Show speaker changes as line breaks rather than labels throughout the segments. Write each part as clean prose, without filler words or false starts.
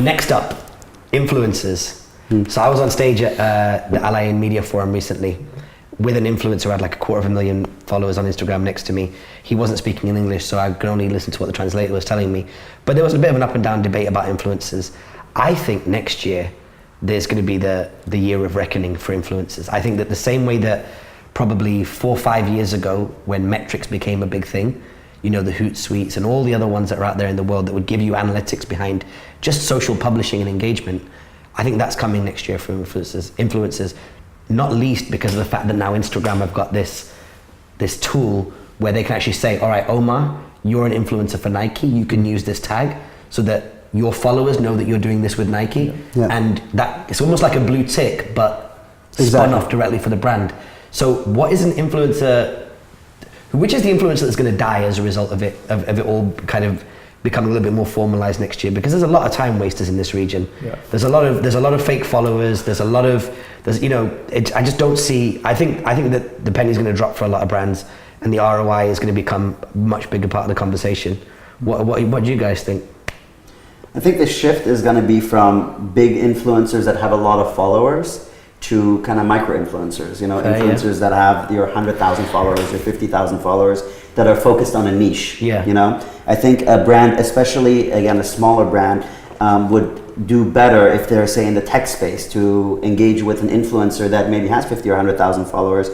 Next up, influencers. So I was on stage at the Ally in Media Forum recently with an influencer who had like 250,000 followers on Instagram next to me. He wasn't speaking in English, so I could only listen to what the translator was telling me. But there was a bit of an up and down debate about influencers. I think next year, there's going to be the year of reckoning for influencers. I think that the same way that probably 4 or 5 years ago, when metrics became a big thing, you know, the Hootsuite and all the other ones that are out there in the world that would give you analytics behind just social publishing and engagement, I think that's coming next year for influencers, not least because of the fact that now Instagram have got this tool where they can actually say, all right, Omar, you're an influencer for Nike, you can use this tag so that your followers know that you're doing this with Nike.
Yeah.
And that it's almost like a blue tick, but spun off directly for the brand. So what is an influencer, which is the influencer that's going to die as a result of it all kind of becoming a little bit more formalized next year? Because there's a lot of time wasters in this region.
Yeah.
There's a lot of fake followers. I just don't see. I think that the penny's going to drop for a lot of brands, and the ROI is going to become a much bigger part of the conversation. What do you guys think?
I think the shift is going to be from big influencers that have a lot of followers to kind of micro influencers, influencers that have your 100,000 followers or 50,000 followers that are focused on a niche.
Yeah.
I think a brand, especially again a smaller brand, would do better if they're, say, in the tech space to engage with an influencer that maybe has 50 or 100,000 followers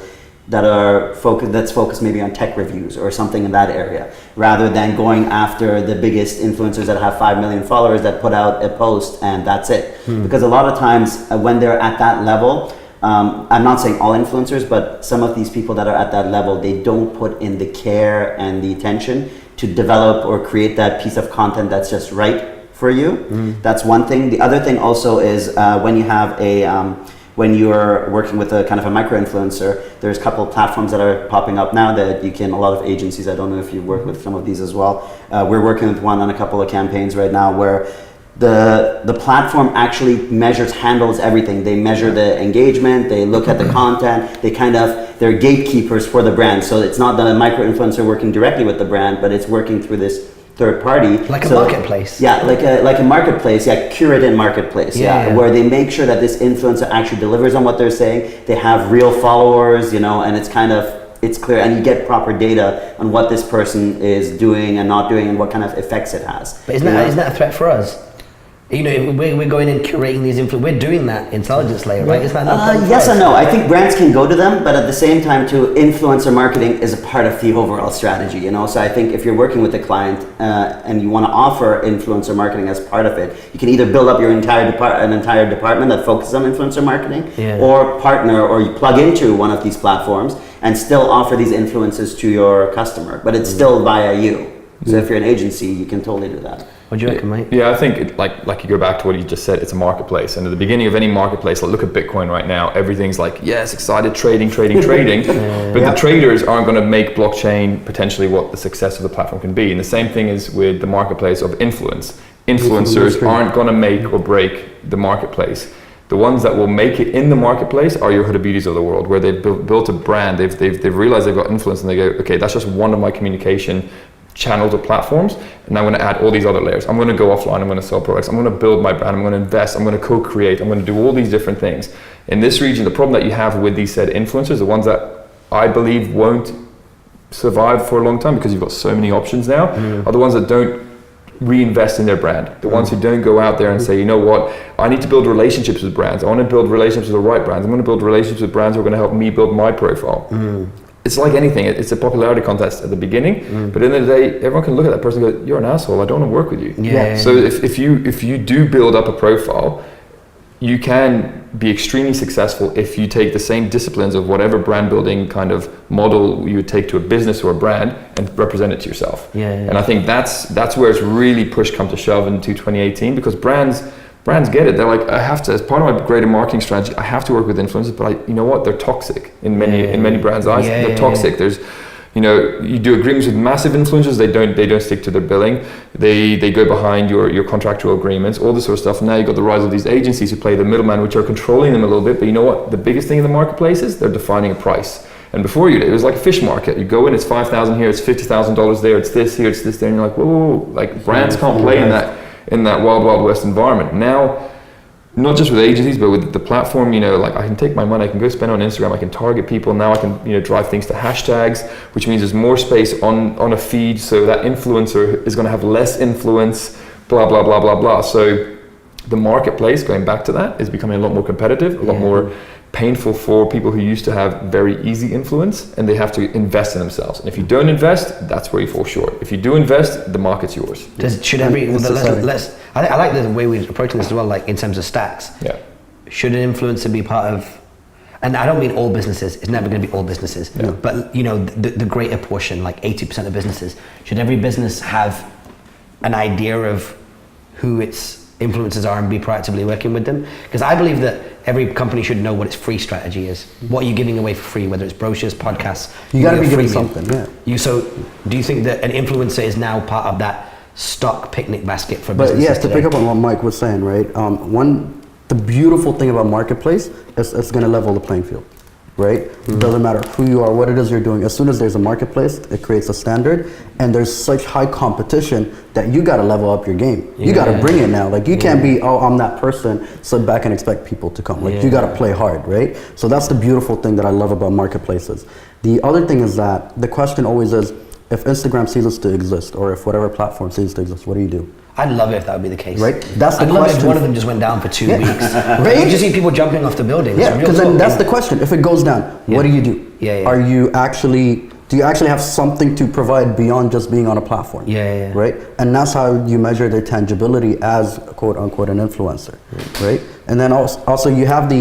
that's focused maybe on tech reviews or something in that area, rather than going after the biggest influencers that have 5 million followers that put out a post and that's it. Because a lot of times when they're at that level, I'm not saying all influencers, but some of these people that are at that level, they don't put in the care and the attention to develop or create that piece of content that's just right for you. That's one thing. The other thing also is when you have when you're working with a kind of a micro influencer, there's a couple of platforms that are popping up now that you can, a lot of agencies, I don't know if you work with some of these as well. We're working with one on a couple of campaigns right now where the platform actually handles everything. They measure the engagement, they look at the content, they're gatekeepers for the brand. So it's not the micro influencer working directly with the brand, but it's working through this third party.
Like a marketplace.
Yeah, like a marketplace, curated marketplace, where they make sure that this influencer actually delivers on what they're saying. They have real followers, and it's clear, and you get proper data on what this person is doing and not doing and what kind of effects it has.
But isn't that a threat for us? We're going and curating these we're doing that intelligence layer, right? Is that not
yes and no. I think brands can go to them, but at the same time, too, influencer marketing is a part of the overall strategy. So I think if you're working with a client and you want to offer influencer marketing as part of it, you can either build up your entire department that focuses on influencer marketing, or partner or you plug into one of these platforms and still offer these influencers to your customer, but it's still via you. So if you're an agency, you can totally do that.
What do you reckon, mate?
Yeah, I think like you go back to what you just said, it's a marketplace. And at the beginning of any marketplace, look at Bitcoin right now, everything's like, yes, excited, trading. But the traders aren't going to make blockchain potentially what the success of the platform can be. And the same thing is with the marketplace of influence. Influencers aren't going to make or break the marketplace. The ones that will make it in the marketplace are your Huda Beauties of the world, where they've built a brand, they've realized they've got influence, and they go, okay, that's just one of my communication channels or platforms, and I'm going to add all these other layers. I'm going to go offline, I'm going to sell products, I'm going to build my brand, I'm going to invest, I'm going to co-create, I'm going to do all these different things. In this region, the problem that you have with these said influencers, the ones that I believe won't survive for a long time because you've got so many options now, are the ones that don't reinvest in their brand. The ones who don't go out there and say, you know what, I need to build relationships with brands. I want to build relationships with the right brands. I'm going to build relationships with brands who are going to help me build my profile. It's like anything, it's a popularity contest at the beginning, but at the end of the day, everyone can look at that person and go, you're an asshole, I don't want to work with you. So if you do build up a profile, you can be extremely successful if you take the same disciplines of whatever brand building kind of model you would take to a business or a brand and represent it to yourself. And I think that's where it's really push come to shove into 2018, because brands get it. They're like, I have to, as part of my greater marketing strategy, I have to work with influencers, but you know what? They're toxic in many brands' eyes. They're toxic. There's, you do agreements with massive influencers. They don't stick to their billing. They go behind your contractual agreements, all this sort of stuff. And now you've got the rise of these agencies who play the middleman, which are controlling them a little bit. But you know what? The biggest thing in the marketplace is they're defining a price. And before it was like a fish market. You go in, it's $5,000 here, it's $50,000 there, it's this here, it's this there, and you're like, whoa. Like brands can't play in in that wild west environment. Now, not just with agencies, but with the platform, you know, like I can take my money, I can go spend on Instagram, I can target people. Now I can, you know, drive things to hashtags, which means there's more space on a feed, so that influencer is going to have less influence, blah, blah, blah, blah, blah. So the marketplace, going back to that, is becoming a lot more competitive, a lot more painful for people who used to have very easy influence, and they have to invest in themselves. And if you don't invest, that's where you fall short. If you do invest, the market's yours.
Should every I like the way we're approaching this as well, like in terms of stats.
Yeah.
Should an influencer be part of, and I don't mean all businesses, it's never going to be all businesses, but you know, the greater portion, like 80% of businesses, should every business have an idea of who its influencers are and be proactively working with them? Because I believe that every company should know what its free strategy is. What are you giving away for free, whether it's brochures, podcasts?
You got to be giving something, yeah.
So do you think that an influencer is now part of that stock picnic basket for businesses?
But yes,
today?
to pick up on what Mike was saying, right? The beautiful thing about marketplace is it's going to level the playing field, right? It doesn't matter who you are, what it is you're doing. As soon as there's a marketplace, it creates a standard, and there's such high competition that you got to level up your game. You got to bring it now. Like you can't be, oh, I'm that person, sit back and expect people to come. Like you got to play hard, right? So that's the beautiful thing that I love about marketplaces. The other thing is that the question always is, if Instagram ceases to exist, or if whatever platform ceases to exist, what do?
I'd love it if that would be the case.
Right? That's the
I'd love it if
question.
one of them just went down for 2 weeks.
Right?
You just see people jumping off the buildings.
Yeah, because then that's the question. If it goes down, what do you do? Are you actually, do you actually have something to provide beyond just being on a platform? Right? And that's how you measure their tangibility as quote unquote an influencer, right? And then also you have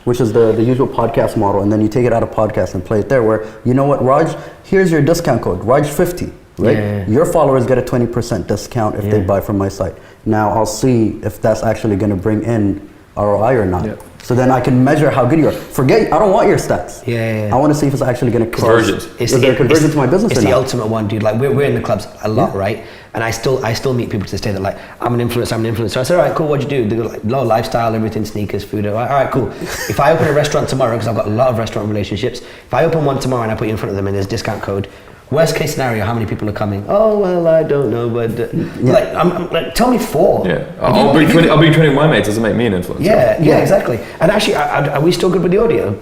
which is the usual podcast model, and then you take it out of podcast and play it there where, you know what, Raj, here's your discount code, Raj50. Right? Your followers get a 20% discount if they buy from my site. Now I'll see if that's actually going to bring in ROI or not. So then I can measure how good you are. I don't want your stats. I want to see if it's actually going to
Convergence.
Is there a conversion to my business
It's
or
the
not?
ultimate one, dude. Like we're in the clubs a lot, right? And I still meet people to this day that like, I'm an influencer. I said, all right, cool, what'd you do? They go like, low lifestyle, everything, sneakers, food. All right, cool. If I open a restaurant tomorrow, because I've got a lot of restaurant relationships, if I open one tomorrow and I put you in front of them and there's a discount code, worst case scenario, how many people are coming? Oh, well, I don't know, but like, I'm like, tell me 4.
Yeah, I'll bring 20 of my mates, doesn't make me an influencer.
Yeah, exactly. And actually, are we still good with the audio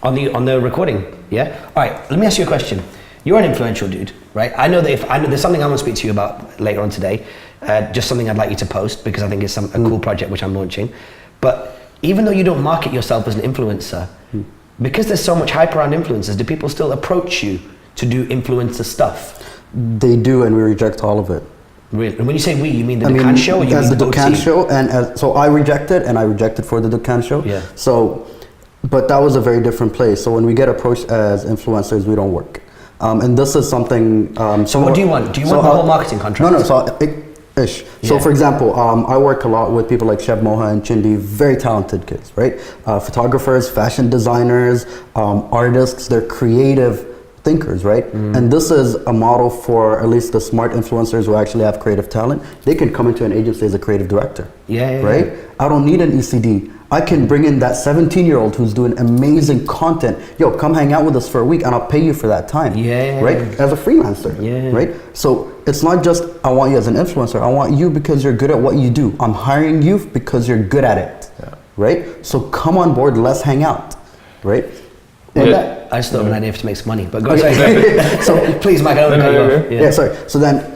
on the recording? Yeah. All right. Let me ask you a question. You're an influential dude, right? I know that there's something I want to speak to you about later on today, just something I'd like you to post because I think it's a cool project which I'm launching. But even though you don't market yourself as an influencer, because there's so much hype around influencers, do people still approach you to do influencer stuff?
They do, and we reject all of it.
Really? And when you say we, you mean the Dukan show, or you
as
mean
the
OT?
Dukan show, and so I rejected for the Dukan show.
Yeah.
So, but that was a very different place. So when we get approached as influencers, we don't work. And this is something.
So what do you want? Do you want the whole marketing contract?
No. So ish. So for example, I work a lot with people like Sheb Moha and Chindi, very talented kids, right? Photographers, fashion designers, artists. They're creative thinkers, right? And this is a model for at least the smart influencers who actually have creative talent. They can come into an agency as a creative director, right? I don't need an ECD. I can bring in that 17-year-old who's doing amazing content. Yo, come hang out with us for a week and I'll pay you for that time, right? As a freelancer, right? So it's not just I want you as an influencer. I want you because you're good at what you do. I'm hiring you because you're good at it, right? So come on board, let's hang out, right?
I just thought of an idea to make some money, but go ahead. So please, Mike, I don't know.
Yeah, sorry. So then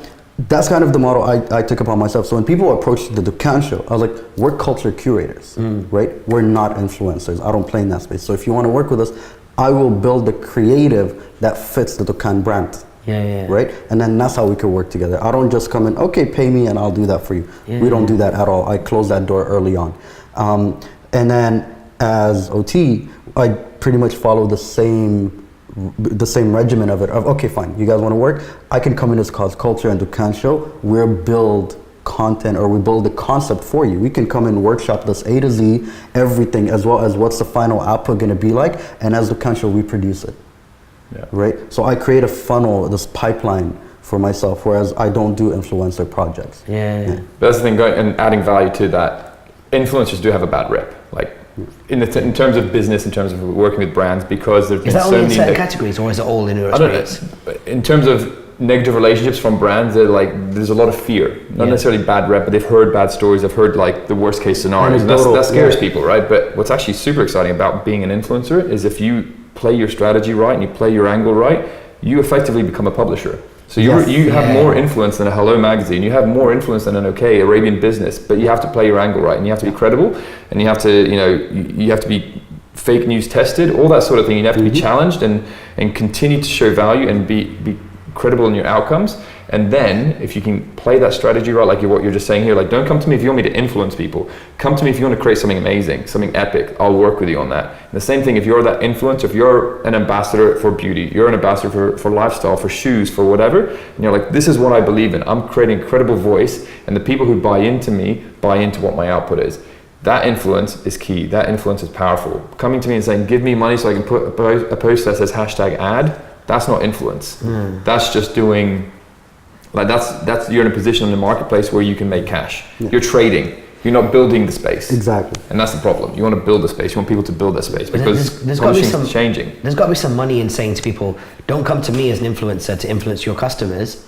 that's kind of the model I took upon myself. So when people approached the Dukan show, I was like, we're culture curators, right? We're not influencers. I don't play in that space. So if you want to work with us, I will build the creative that fits the Dukan brand. Right? And then that's how we could work together. I don't just come in, okay, pay me and I'll do that for you. We don't do that at all. I close that door early on. And then as OT, I pretty much follow the same regimen of okay, fine, you guys want to work? I can come in as culture and Dukan show. We'll build content, or we build the concept for you. We can come and workshop this A to Z, everything, as well as what's the final output going to be like, and as Dukan show, we produce it. Right? So I create a funnel, this pipeline for myself, whereas I don't do influencer projects.
But that's the thing, and adding value to that, influencers do have a bad rep. Like, in terms of business, in terms of working with brands, because there's been so many.
Is that only in certain categories, or is it all in your experience?
In terms of negative relationships from brands, they're like, there's a lot of fear. Not
Yeah.
necessarily bad rep, but they've heard bad stories. They've heard like the worst case scenarios. And
Anecdotal,
that scares
yeah.
people, right? But what's actually super exciting about being an influencer is if you play your strategy right and you play your angle right, you effectively become a publisher. So
Yes.
you have
Yeah.
more influence than a Hello magazine. You have more influence than an OK Arabian Business. But you have to play your angle right, and you have to be credible, and you have to, you have to be fake news tested, all that sort of thing. You have to be challenged and continue to show value and be credible in your outcomes. And then if you can play that strategy right, like what you're just saying here, like don't come to me if you want me to influence people. Come to me if you want to create something amazing, something epic. I'll work with you on that. And the same thing if you're that influencer, if you're an ambassador for beauty, you're an ambassador for lifestyle, for shoes, for whatever, and you're like, this is what I believe in. I'm creating a credible voice, and the people who buy into me buy into what my output is. That influence is key. That influence is powerful. Coming to me and saying, give me money so I can put a post that says #ad, that's not influence. That's just doing, like that's you're in a position in the marketplace where you can make cash. You're trading. You're not building the space.
Exactly.
And that's the problem. You want to build the space. You want people to build their space because
There's got to be
publishing's changing.
There's got to be some money in saying to people, don't come to me as an influencer to influence your customers.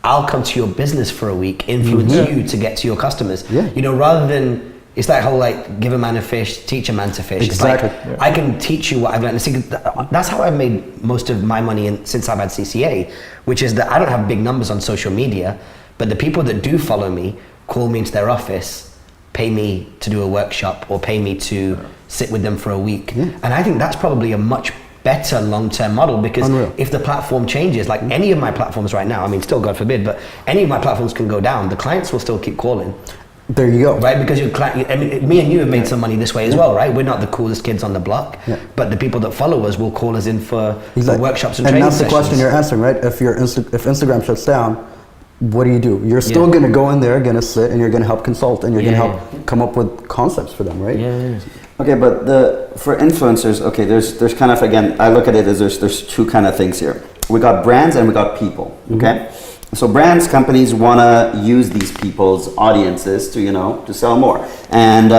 I'll come to your business for a week, influence you to get to your customers.
Yeah.
Rather than, it's that whole like, give a man a fish, teach a man to fish.
Exactly.
It's like, I can teach you what I've learned. See, that's how I've made most of my money since I've had CCA, which is that I don't have big numbers on social media, but the people that do follow me call me into their office, pay me to do a workshop or pay me to sit with them for a week. And I think that's probably a much better long-term model because
Unreal.
if the platform changes, like any of my platforms right now, I mean, still God forbid, but any of my platforms can go down, the clients will still keep calling.
There you go.
Right, because your client, I mean, me and you have made some money this way as well, right? We're not the coolest kids on the block, but the people that follow us will call us in for workshops and training
that's the
sessions.
question you're answering, right? If if Instagram shuts down, what do? You're still going to go in there, going to sit, and you're going to help consult, and you're going to help come up with concepts for them, right?
Yeah.
Okay, but for influencers, okay, there's kind of, again, I look at it as there's two kind of things here. We got brands and we got people, okay? So brands, companies want to use these people's audiences to, to sell more. And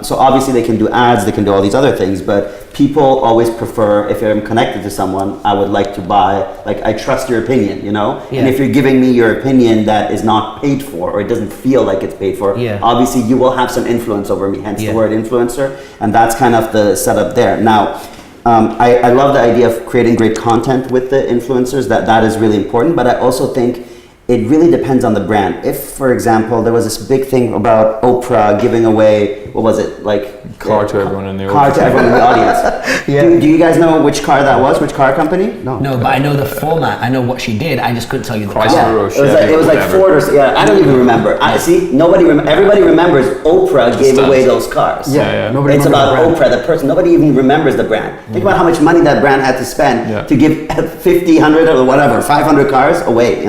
so obviously they can do ads, they can do all these other things, but people always prefer, if I'm connected to someone, I would like to buy, like I trust your opinion, And if you're giving me your opinion that is not paid for, or it doesn't feel like it's paid for, obviously you will have some influence over me, hence the word influencer. And that's kind of the setup there. Now, I love the idea of creating great content with the influencers, that is really important, but I also think it really depends on the brand. If, for example, there was this big thing about Oprah giving away, what was it, like
Car to everyone in the
car to everyone in the audience. Do you guys know which car that was? Which car company?
No, but I know the format. I know what she did. I just couldn't tell you the
Chrysler
car.
or
It was
Chevy
it was like
whatever.
Ford or I don't even remember. I see. Everybody remembers Oprah gave away those cars.
Yeah.
Nobody
It's
remembers
about
the brand.
Oprah, the person. Nobody even remembers the brand. Think about how much money that brand had to spend to give 50, 100 or whatever, 500 cars away,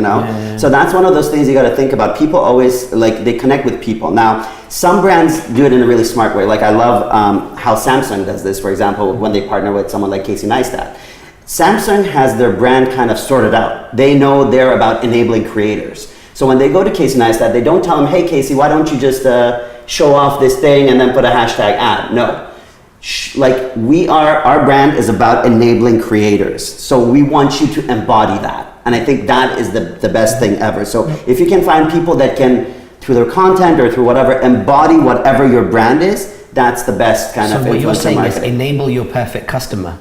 So that's one of those things you got to think about. People always, they connect with people. Now, some brands do it in a really smart way. Like I love how Samsung does this, for example, when they partner with someone like Casey Neistat. Samsung has their brand kind of sorted out. They know they're about enabling creators. So when they go to Casey Neistat, they don't tell him, hey Casey, why don't you just show off this thing and then put a #ad? No. Our brand is about enabling creators. So we want you to embody that. And I think that is the best thing ever. So if you can find people that can, through their content or through whatever, embody whatever your brand is, that's the best kind of
So what you're
influencer
saying is
marketing.
enable your perfect customer.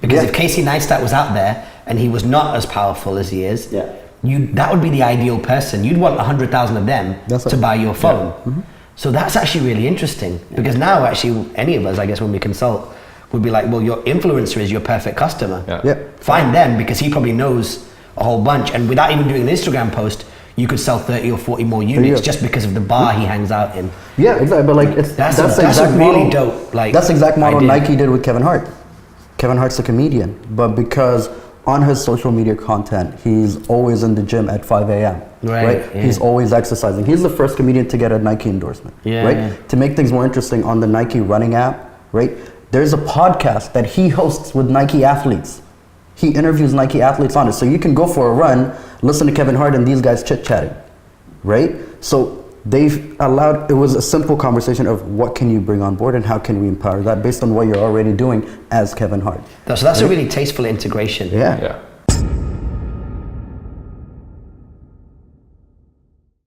Because if Casey Neistat was out there and he was not as powerful as he is, that would be the ideal person. You'd want 100,000 of them to buy your phone. So that's actually really interesting because now actually any of us, I guess, when we consult, would be like, well, your influencer is your perfect customer. Find them because he probably knows a whole bunch, and without even doing an Instagram post, you could sell 30 or 40 more units just because of the bar he hangs out in.
Yeah, exactly. But
that's
the
a
exact
really
model,
dope.
that's the exact model
idea.
Nike did with Kevin Hart. Kevin Hart's a comedian, but because on his social media content, he's always in the gym at 5 a.m. Right? He's always exercising. He's the first comedian to get a Nike endorsement. To make things more interesting, on the Nike running app, right? There's a podcast that he hosts with Nike athletes. He interviews Nike athletes on it. So you can go for a run, listen to Kevin Hart and these guys chit-chatting, right? So they've allowed, it was a simple conversation of what can you bring on board and how can we empower that based on what you're already doing as Kevin Hart.
So that's a really tasteful integration.
Yeah.